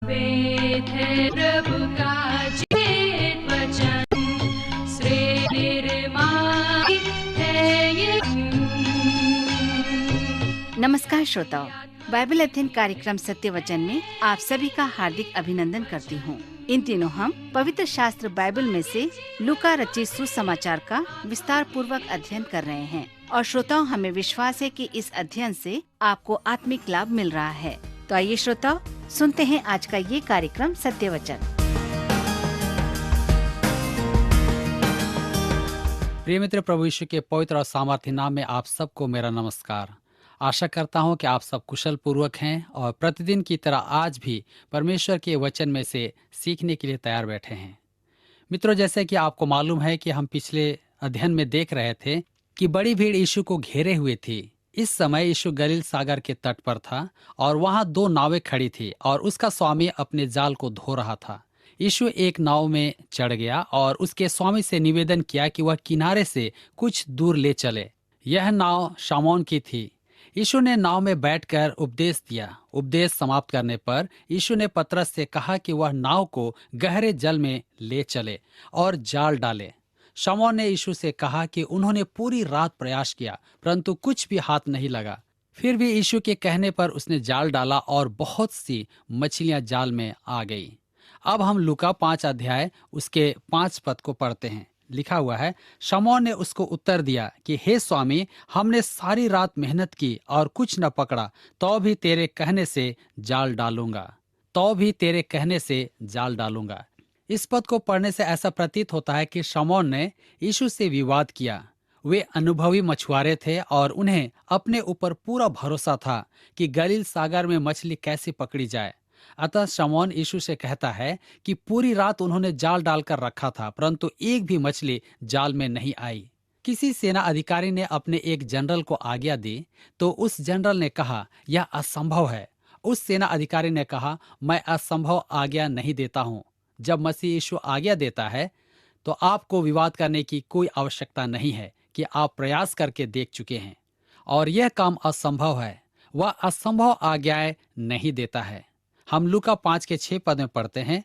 वेद है प्रभु का जीवित वचन, श्रेय निर्माण है ये। नमस्कार श्रोताओं, बाइबल अध्ययन कार्यक्रम सत्य वचन में आप सभी का हार्दिक अभिनंदन करती हूँ। इन दिनों हम पवित्र शास्त्र बाइबल में से लूका रचित सुसमाचार का विस्तार पूर्वक अध्ययन कर रहे हैं और श्रोताओं, हमें विश्वास है कि इस अध्ययन से आपको आत्मिक लाभ मिल रहा है। तो आइए श्रोताओं, सुनते हैं आज का ये कार्यक्रम सत्य वचन। प्रिय मित्र, प्रभु यीशु के पवित्र और सामर्थ्य नाम में आप सबको मेरा नमस्कार। आशा करता हूं कि आप सब कुशल पूर्वक हैं और प्रतिदिन की तरह आज भी परमेश्वर के वचन में से सीखने के लिए तैयार बैठे हैं। मित्रों, जैसे कि आपको मालूम है कि हम पिछले अध्ययन में देख रहे थे कि बड़ी भीड़ यीशु को घेरे हुए थी। इस समय यीशु गलील सागर के तट पर था और वहां दो नावें खड़ी थी और उसका स्वामी अपने जाल को धो रहा था। यीशु एक नाव में चढ़ गया और उसके स्वामी से निवेदन किया कि वह किनारे से कुछ दूर ले चले। यह नाव शमौन की थी। यीशु ने नाव में बैठकर उपदेश दिया। उपदेश समाप्त करने पर यीशु ने पतरस से कहा कि वह नाव को गहरे जल में ले चले और जाल डाले। शमौन ने यीशु से कहा कि उन्होंने पूरी रात प्रयास किया परंतु कुछ भी हाथ नहीं लगा। फिर भी यीशु के कहने पर उसने जाल डाला और बहुत सी मछलियां जाल में आ गई। अब हम लूका 5 अध्याय उसके 5 पद को पढ़ते हैं। लिखा हुआ है, शमौन ने उसको उत्तर दिया कि हे स्वामी, हमने सारी रात मेहनत की और कुछ न पकड़ा, तो भी तेरे कहने से जाल डालूंगा। इस पद को पढ़ने से ऐसा प्रतीत होता है कि शमौन ने यीशु से विवाद किया। वे अनुभवी मछुआरे थे और उन्हें अपने ऊपर पूरा भरोसा था कि गलील सागर में मछली कैसे पकड़ी जाए। अतः शमौन यीशु से कहता है कि पूरी रात उन्होंने जाल डालकर रखा था परंतु एक भी मछली जाल में नहीं आई। किसी सेना अधिकारी ने अपने एक जनरल को आज्ञा दी तो उस जनरल ने कहा, यह असंभव है। उस सेना अधिकारी ने कहा, मैं असंभव आज्ञा नहीं देता हूँ। जब मसीह यीशु आज्ञा देता है तो आपको विवाद करने की कोई आवश्यकता नहीं है कि आप प्रयास करके देख चुके हैं और यह काम असंभव है। वह असंभव आज्ञाएं नहीं देता है। हम लूका 5 के 6 पद में पढ़ते हैं,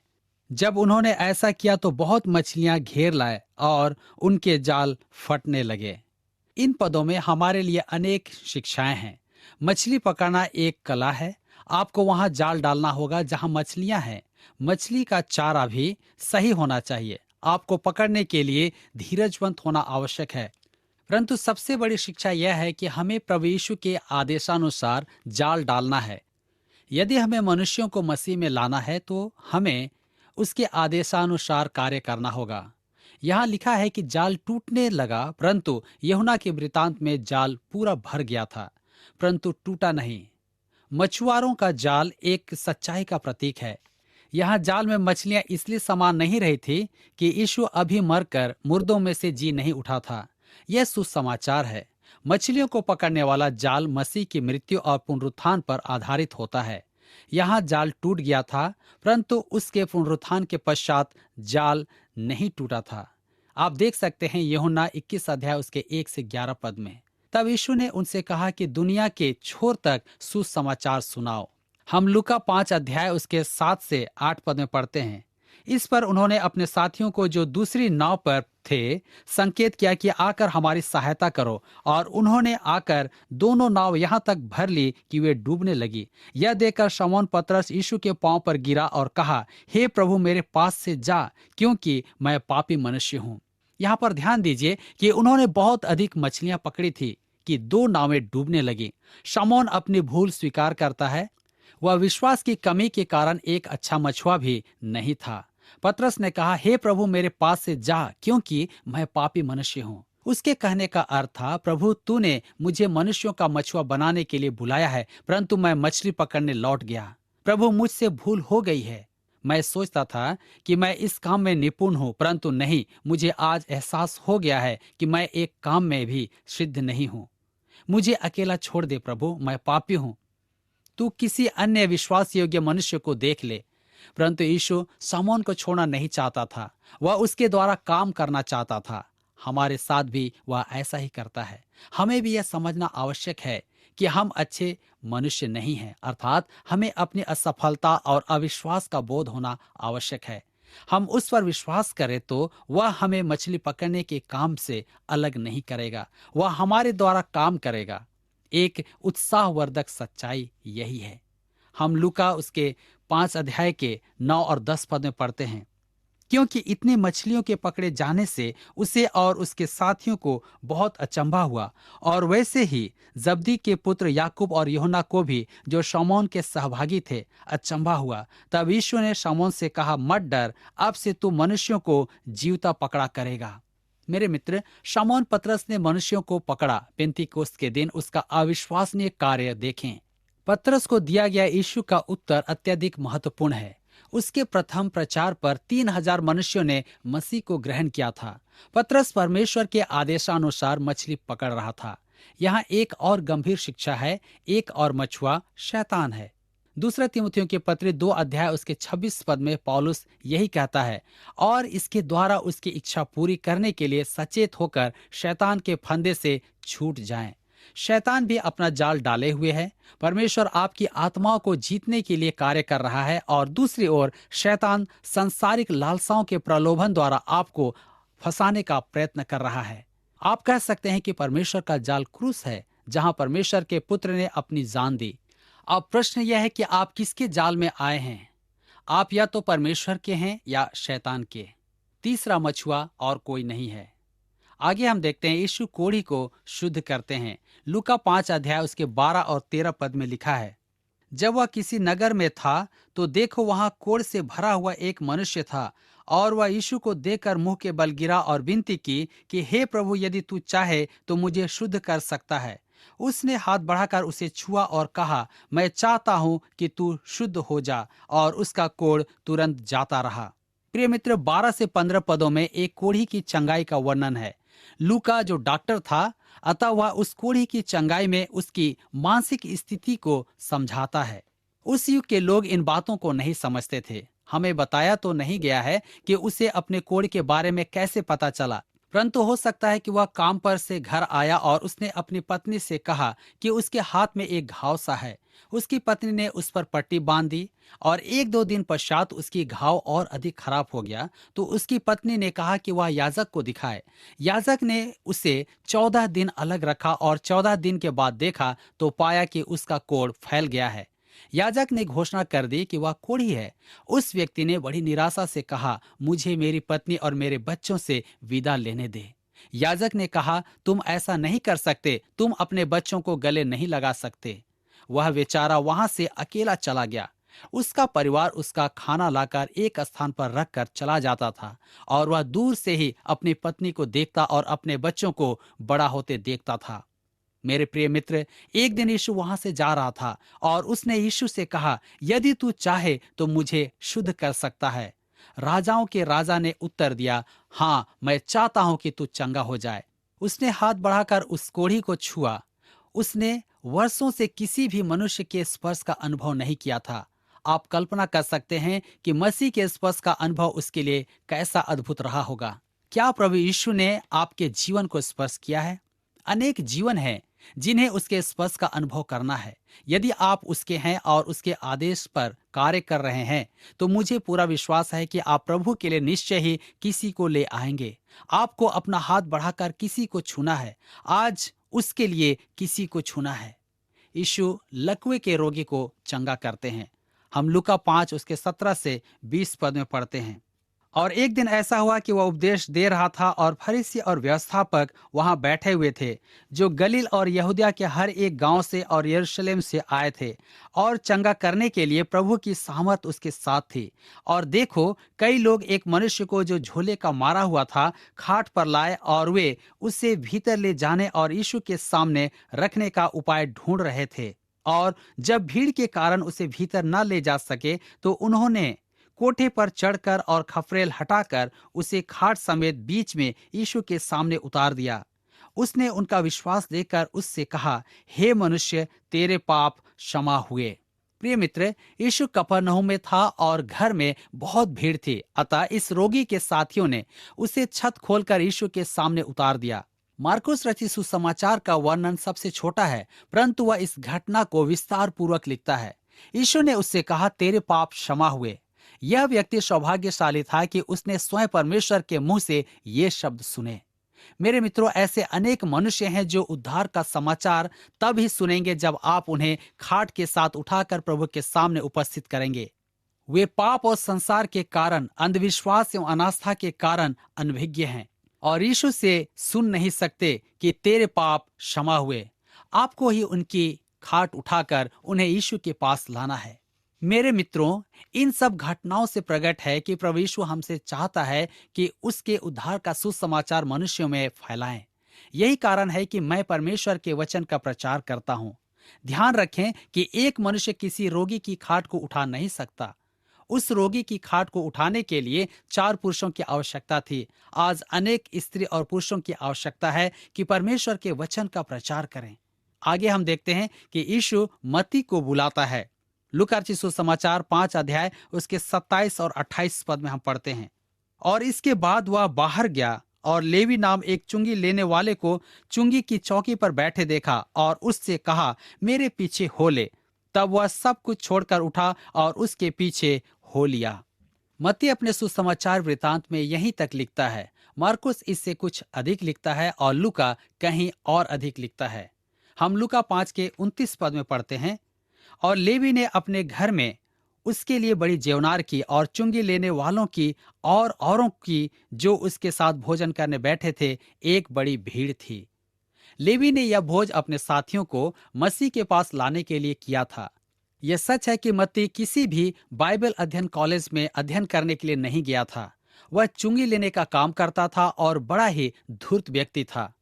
जब उन्होंने ऐसा किया तो बहुत मछलियां घेर लाए और उनके जाल फटने लगे। इन पदों में हमारे लिए अनेक शिक्षाएं हैं। मछली पकड़ना एक कला है। आपको वहां जाल डालना होगा जहां मछलियां हैं। मछली का चारा भी सही होना चाहिए। आपको पकड़ने के लिए धीरजवंत होना आवश्यक है। परंतु सबसे बड़ी शिक्षा यह है कि हमें प्रभु यीशु के आदेशानुसार जाल डालना है। यदि हमें मनुष्यों को मसीह में लाना है तो हमें उसके आदेशानुसार कार्य करना होगा। यहाँ लिखा है कि जाल टूटने लगा, परंतु यूहन्ना के वृतांत में जाल पूरा भर गया था परंतु टूटा नहीं। मछुआरों का जाल एक सच्चाई का प्रतीक है। यहाँ जाल में मछलियां इसलिए समा नहीं रही थी कि यीशु अभी मरकर मुर्दों में से जी नहीं उठा था। यह सुसमाचार है। मछलियों को पकड़ने वाला जाल मसीह की मृत्यु और पुनरुत्थान पर आधारित होता है। यहाँ जाल टूट गया था परंतु उसके पुनरुत्थान के पश्चात जाल नहीं टूटा था। आप देख सकते हैं यूहन्ना 21 अध्याय उसके 1 से 11 पद में। तब यीशु ने उनसे कहा कि दुनिया के छोर तक सुसमाचार सुनाओ। हम लूका 5 अध्याय उसके 7 से 8 पद में पढ़ते हैं। इस पर उन्होंने अपने साथियों को जो दूसरी नाव पर थे संकेत किया कि आकर हमारी सहायता करो, और उन्होंने आकर दोनों नाव यहाँ तक भर ली कि वे डूबने लगी। यह देखकर शमौन पतरस यीशु के पांव पर गिरा और कहा, हे प्रभु, मेरे पास से जा, क्योंकि मैं पापी मनुष्य हूँ। यहाँ पर ध्यान दीजिए कि उन्होंने बहुत अधिक मछलियां पकड़ी थी कि दो नावें डूबने लगी। शमौन अपनी भूल स्वीकार करता है। वह विश्वास की कमी के कारण एक अच्छा मछुआ भी नहीं था। पतरस ने कहा, हे प्रभु, मेरे पास से जा, क्योंकि मैं पापी मनुष्य हूँ। उसके कहने का अर्थ था, प्रभु, तूने मुझे मनुष्यों का मछुआ बनाने के लिए बुलाया है परंतु मैं मछली पकड़ने लौट गया। प्रभु, मुझसे भूल हो गई है। मैं सोचता था कि मैं इस काम में निपुण हूँ परंतु नहीं। मुझे आज एहसास हो गया है कि मैं एक काम में भी सिद्ध नहीं हूँ। मुझे अकेला छोड़ दे प्रभु, मैं पापी हूँ। तू किसी अन्य विश्वास योग्य मनुष्य को देख ले। परंतु यीशु शमौन को छोड़ना नहीं चाहता था। वह उसके द्वारा काम करना चाहता था। हमारे साथ भी वह ऐसा ही करता है। हमें भी यह समझना आवश्यक है कि हम अच्छे मनुष्य नहीं हैं, अर्थात हमें अपनी असफलता और अविश्वास का बोध होना आवश्यक है। हम उस पर विश्वास करें तो वह हमें मछली पकड़ने के काम से अलग नहीं करेगा, वह हमारे द्वारा काम करेगा। एक उत्साहवर्धक सच्चाई यही है। हम लूका उसके 5 अध्याय के 9 और 10 पद में पढ़ते हैं, क्योंकि इतनी मछलियों के पकड़े जाने से उसे और उसके साथियों को बहुत अचंभा हुआ, और वैसे ही जब्दी के पुत्र याकूब और यूहन्ना को भी, जो शमौन के सहभागी थे, अचंभा हुआ। तब यीशु ने शमौन से कहा, मत डर, अब से तू मनुष्यों को जीवता पकड़ा करेगा। मेरे मित्र, शमौन पतरस ने मनुष्यों को पकड़ा। पेंतीकोस्त के दिन उसका अविश्वसनीय कार्य देखें। पतरस को दिया गया यीशु का उत्तर अत्यधिक महत्वपूर्ण है। उसके प्रथम प्रचार पर 3000 मनुष्यों ने मसीह को ग्रहण किया था। पतरस परमेश्वर के आदेशानुसार मछली पकड़ रहा था। यहाँ एक और गंभीर शिक्षा है। एक और मछुआ शैतान है। दूसरा तीमुथियों के पत्र 2 अध्याय उसके 26 पद में पौलुस यही कहता है, और इसके द्वारा उसकी इच्छा पूरी करने के लिए सचेत होकर शैतान के फंदे से छूट जाएं। शैतान भी अपना जाल डाले हुए है। परमेश्वर आपकी आत्माओं को जीतने के लिए कार्य कर रहा है, और दूसरी ओर शैतान सांसारिक लालसाओं के प्रलोभन द्वारा आपको फंसाने का प्रयत्न कर रहा है। आप कह सकते हैं कि परमेश्वर का जाल क्रूस है, जहां परमेश्वर के पुत्र ने अपनी जान दी। अब प्रश्न यह है कि आप किसके जाल में आए हैं? आप या तो परमेश्वर के हैं या शैतान के। तीसरा मछुआ और कोई नहीं है। आगे हम देखते हैं यीशु कोढ़ी को शुद्ध करते हैं। लूका 5 अध्याय उसके 12 और 13 पद में लिखा है, जब वह किसी नगर में था तो देखो वहां कोढ़ से भरा हुआ एक मनुष्य था, और वह यीशु को देखकर मुंह के बल गिरा और विनती की कि हे प्रभु, यदि तू चाहे तो मुझे शुद्ध कर सकता है। उसने हाथ बढ़ाकर उसे छुआ और कहा, मैं चाहता हूं कि तू शुद्ध हो जा, और उसका कोढ़ तुरंत जाता रहा। प्रिय मित्र, 12 से 15 पदों में एक कोढ़ी की चंगाई का वर्णन है। लूका जो डॉक्टर था, अतः वह उस कोढ़ी की चंगाई में उसकी मानसिक स्थिति को समझाता है। उस युग के लोग इन बातों को नहीं समझते थे। हमें बताया तो नहीं गया है कि उसे अपने कोढ़ के बारे में कैसे पता चला, परंतु हो सकता है कि वह काम पर से घर आया और उसने अपनी पत्नी से कहा कि उसके हाथ में एक घाव सा है। उसकी पत्नी ने उस पर पट्टी बांध दी, और 1-2 दिन पश्चात उसकी घाव और अधिक खराब हो गया। तो उसकी पत्नी ने कहा कि वह याजक को दिखाए। याजक ने उसे 14 दिन अलग रखा, और 14 दिन के बाद देखा तो पाया कि उसका कोढ़ फैल गया है। याजक ने घोषणा कर दी कि वह कोढ़ी है। उस व्यक्ति ने बड़ी निराशा से कहा, मुझे मेरी पत्नी और मेरे बच्चों से विदा लेने दे। याजक ने कहा, तुम ऐसा नहीं कर सकते, तुम अपने बच्चों को गले नहीं लगा सकते। वह बेचारा वहां से अकेला चला गया। उसका परिवार उसका खाना लाकर एक स्थान पर रखकर चला जाता था, और वह दूर से ही अपनी पत्नी को देखता और अपने बच्चों को बड़ा होते देखता था। मेरे प्रिय मित्र, एक दिन यीशु वहां से जा रहा था, और उसने यीशु से कहा, यदि तू चाहे तो मुझे शुद्ध कर सकता है। राजाओं के राजा ने उत्तर दिया, हाँ, मैं चाहता हूं कि तू चंगा हो जाए। उसने हाथ बढ़ाकर उस कोढ़ी को छुआ। उसने वर्षों से किसी भी मनुष्य के स्पर्श का अनुभव नहीं किया था। आप कल्पना कर सकते हैं कि मसीह के स्पर्श का अनुभव उसके लिए कैसा अद्भुत रहा होगा। क्या प्रभु यीशु ने आपके जीवन को स्पर्श किया है? अनेक जीवन हैं जिन्हें उसके स्पर्श का अनुभव करना है। यदि आप उसके हैं और उसके आदेश पर कार्य कर रहे हैं, तो मुझे पूरा विश्वास है कि आप प्रभु के लिए निश्चय ही किसी को ले आएंगे। आपको अपना हाथ बढ़ाकर किसी को छूना है। आज उसके लिए किसी को छूना है। यीशु लकवे के रोगी को चंगा करते हैं। हम लूका 5 उसके 17 से 20 पद में पढ़ते हैं, और एक दिन ऐसा हुआ कि वह उपदेश दे रहा था, और फरीसी और व्यवस्थापक वहां बैठे हुए थे, जो गलील और यहूदिया के हर एक गांव से और यरूशलेम से आए थे, और चंगा करने के लिए प्रभु की सामर्थ उसके साथ थी। और देखो, कई लोग एक मनुष्य को जो झोले का मारा हुआ था खाट पर लाए, और वे उसे भीतर ले जाने और यीशु के सामने रखने का उपाय ढूंढ रहे थे। और जब भीड़ के कारण उसे भीतर न ले जा सके, तो उन्होंने कोठे पर चढ़कर और खफरेल हटाकर उसे खाट समेत बीच में यीशु के सामने उतार दिया। उसने उनका विश्वास देखकर उससे कहा, हे मनुष्य, तेरे पाप क्षमा हुए। प्रिय मित्र, यीशु कफरनहूम में था और घर में बहुत भीड़ थी। अतः इस रोगी के साथियों ने उसे छत खोलकर यीशु के सामने उतार दिया। मार्कुस रचित सुसमाचार का वर्णन सबसे छोटा है, परंतु वह इस घटना को विस्तार पूर्वक लिखता है। यीशु ने उससे कहा, तेरे पाप क्षमा हुए। यह व्यक्ति सौभाग्यशाली था कि उसने स्वयं परमेश्वर के मुंह से ये शब्द सुने। मेरे मित्रों, ऐसे अनेक मनुष्य हैं जो उद्धार का समाचार तब ही सुनेंगे जब आप उन्हें खाट के साथ उठाकर प्रभु के सामने उपस्थित करेंगे। वे पाप और संसार के कारण, अंधविश्वास एवं अनास्था के कारण अनभिज्ञ हैं और यीशु से सुन नहीं सकते कि तेरे पाप क्षमा हुए। आपको ही उनकी खाट उठाकर उन्हें यीशु के पास लाना है। मेरे मित्रों, इन सब घटनाओं से प्रकट है कि प्रभु यीशु हमसे चाहता है कि उसके उद्धार का सुसमाचार मनुष्यों में फैलाएं। यही कारण है कि मैं परमेश्वर के वचन का प्रचार करता हूँ। ध्यान रखें कि एक मनुष्य किसी रोगी की खाट को उठा नहीं सकता। उस रोगी की खाट को उठाने के लिए 4 पुरुषों की आवश्यकता थी। आज अनेक स्त्री और पुरुषों की आवश्यकता है कि परमेश्वर के वचन का प्रचार करें। आगे हम देखते हैं कि यीशु मत्ती को बुलाता है। लूका रचित सुसमाचार 5 अध्याय उसके 27 और 28 पद में हम पढ़ते हैं, और इसके बाद वह बाहर गया और लेवी नाम एक चुंगी लेने वाले को चुंगी की चौकी पर बैठे देखा और उससे कहा, मेरे पीछे हो ले। तब वह सब कुछ छोड़कर उठा और उसके पीछे हो लिया। मत्ती अपने सुसमाचार वृतांत में यहीं तक लिखता है। मार्कुस इससे कुछ अधिक लिखता है और लूका कहीं और अधिक लिखता है। हम लूका 5 के 29 पद में पढ़ते हैं, और लेवी ने अपने घर में उसके लिए बड़ी जेवनार की और चुंगी लेने वालों की और औरों की जो उसके साथ भोजन करने बैठे थे एक बड़ी भीड़ थी। लेवी ने यह भोज अपने साथियों को मसीह के पास लाने के लिए किया था। यह सच है कि मत्ती किसी भी बाइबल अध्ययन कॉलेज में अध्ययन करने के लिए नहीं गया था। वह चुंगी लेने का काम करता था और बड़ा ही धूर्त व्यक्ति था।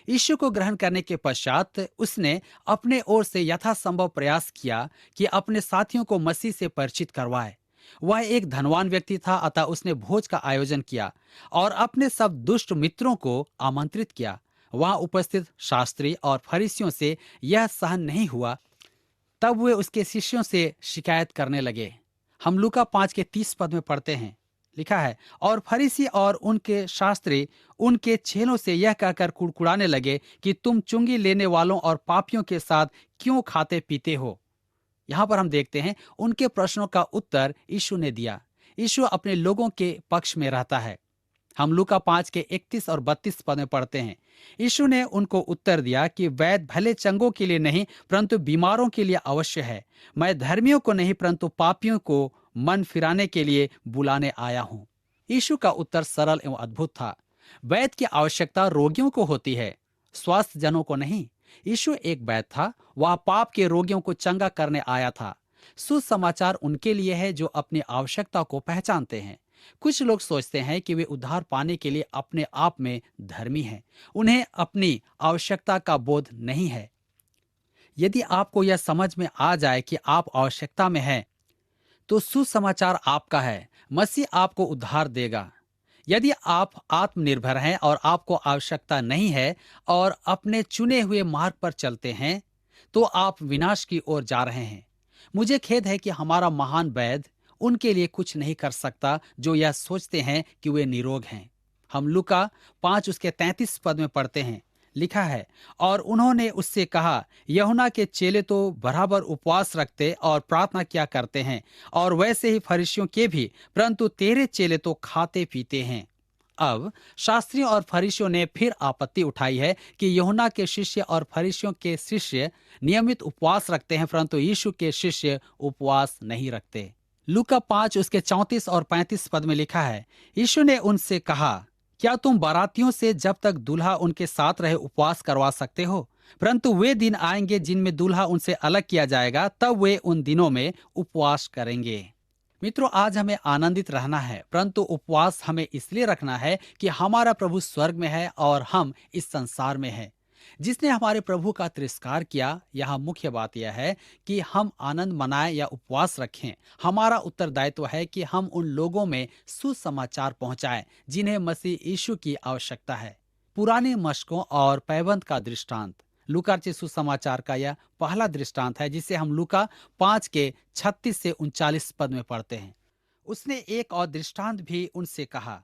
यीशु को ग्रहण करने के पश्चात उसने अपने ओर से यथासंभव प्रयास किया कि अपने साथियों को मसीह से परिचित करवाए। वह एक धनवान व्यक्ति था, अतः उसने भोज का आयोजन किया और अपने सब दुष्ट मित्रों को आमंत्रित किया। वहां उपस्थित शास्त्री और फरीसियों से यह सहन नहीं हुआ, तब वे उसके शिष्यों से शिकायत करने लगे। हम लूका 5 के 30 पद में पढ़ते हैं, लिखा है, और फरीसी और उनके शास्त्री उनके चेलों से यह कहकर कुड़कुड़ाने लगे कि तुम चुंगी लेने वालों और पापियों के साथ क्यों खाते पीते हो। यहाँ पर हम देखते हैं उनके प्रश्नों का उत्तर यीशु ने दिया। यीशु अपने लोगों के पक्ष में रहता है। हम लूका 5 के 31 और 32 पद में पढ़ते हैं, यीशु ने उनको उत्तर दिया कि वैद्य भले चंगों के लिए नहीं परंतु बीमारों के लिए अवश्य है। मैं धर्मियों को नहीं परंतु पापियों को मन फिराने के लिए बुलाने आया हूँ। यीशु का उत्तर सरल एवं अद्भुत था। वैद्य की आवश्यकता रोगियों को होती है, स्वस्थ जनों को नहीं। यीशु एक वैद्य था, वह पाप के रोगियों को चंगा करने आया था। सुसमाचार उनके लिए है जो अपनी आवश्यकता को पहचानते हैं। कुछ लोग सोचते हैं कि वे उद्धार पाने के लिए अपने आप में धर्मी हैं। उन्हें अपनी आवश्यकता का बोध नहीं है। यदि आपको यह समझ में आ जाए कि आप आवश्यकता में हैं, तो सुसमाचार आपका है। मसीह आपको उद्धार देगा। यदि आप आत्मनिर्भर हैं और आपको आवश्यकता नहीं है और अपने चुने हुए मार्ग पर चलते हैं, तो आप विनाश की ओर जा रहे हैं। मुझे खेद है कि हमारा महान वैद्य उनके लिए कुछ नहीं कर सकता जो यह सोचते हैं कि वे निरोग हैं। हम लूका 5 उसके 33 पद में पढ़ते हैं, लिखा है, और उन्होंने उससे कहा, यूहन्ना के चेले तो बराबर उपवास रखते और प्रार्थना किया करते हैं, और वैसे ही फरीसियों के भी, परंतु तेरे चेले तो खाते पीते हैं। अब शास्त्रियों और फरीसियों ने फिर आपत्ति उठाई है कि यूहन्ना के शिष्य और फरीसियों के शिष्य नियमित उपवास रखते हैं, परंतु यीशु के शिष्य उपवास नहीं रखते। लूका 5 उसके 34 और 35 पद में लिखा है, यीशु ने उनसे कहा, क्या तुम बारातियों से जब तक दूल्हा उनके साथ रहे उपवास करवा सकते हो? परंतु वे दिन आएंगे जिनमें दूल्हा उनसे अलग किया जाएगा, तब वे उन दिनों में उपवास करेंगे। मित्रों, आज हमें आनंदित रहना है, परंतु उपवास हमें इसलिए रखना है कि हमारा प्रभु स्वर्ग में है और हम इस संसार में हैं। जिसने हमारे प्रभु का तिरस्कार किया, यहाँ मुख्य बात यह है कि हम आनंद मनाएं या उपवास रखें। हमारा उत्तरदायित्व है कि हम उन लोगों में सुसमाचार पहुंचाएं जिन्हें मसीह यीशु की आवश्यकता है। पुराने मशकों और पैबंद का दृष्टांत। लूका रचित सुसमाचार का यह पहला दृष्टांत है जिसे हम लूका 5 के 36 से 39 पद में पढ़ते हैं। उसने एक और दृष्टांत भी उनसे कहा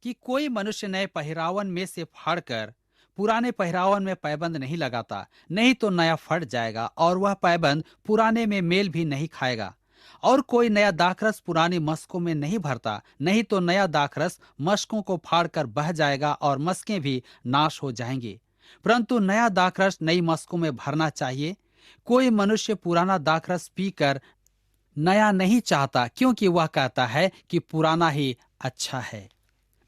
कि कोई मनुष्य नए पहिरावन में से फाड़कर पुराने पहरावन में पैबंद नहीं लगाता, नहीं तो नया फट जाएगा और वह पैबंद पुराने में मेल भी नहीं खाएगा। और कोई नया दाखरस पुरानी मशकों में नहीं भरता, नहीं तो नया दाखरस मशकों को फाड़कर बह जाएगा और मशकें भी नाश हो जाएंगी। परंतु नया दाखरस नई मशकों में भरना चाहिए। कोई मनुष्य पुराना दाखरस पीकर नया नहीं चाहता, क्योंकि वह कहता है कि पुराना ही अच्छा है।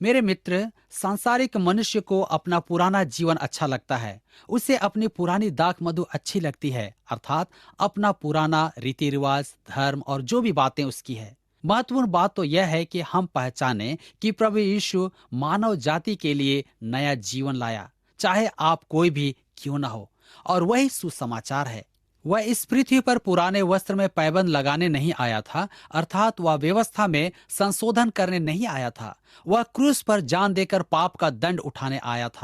मेरे मित्र, सांसारिक मनुष्य को अपना पुराना जीवन अच्छा लगता है। उसे अपनी पुरानी दाख मधु अच्छी लगती है, अर्थात अपना पुराना रीति रिवाज, धर्म और जो भी बातें उसकी है। महत्वपूर्ण बात तो यह है कि हम पहचाने कि प्रभु यीशु मानव जाति के लिए नया जीवन लाया, चाहे आप कोई भी क्यों न हो, और वही सुसमाचार है। वह इस पृथ्वी पर पुराने वस्त्र में पैबंद लगाने नहीं आया था, अर्थात वह व्यवस्था में संशोधन करने नहीं आया था। वह क्रूस पर जान देकर पाप का दंड उठाने आया था।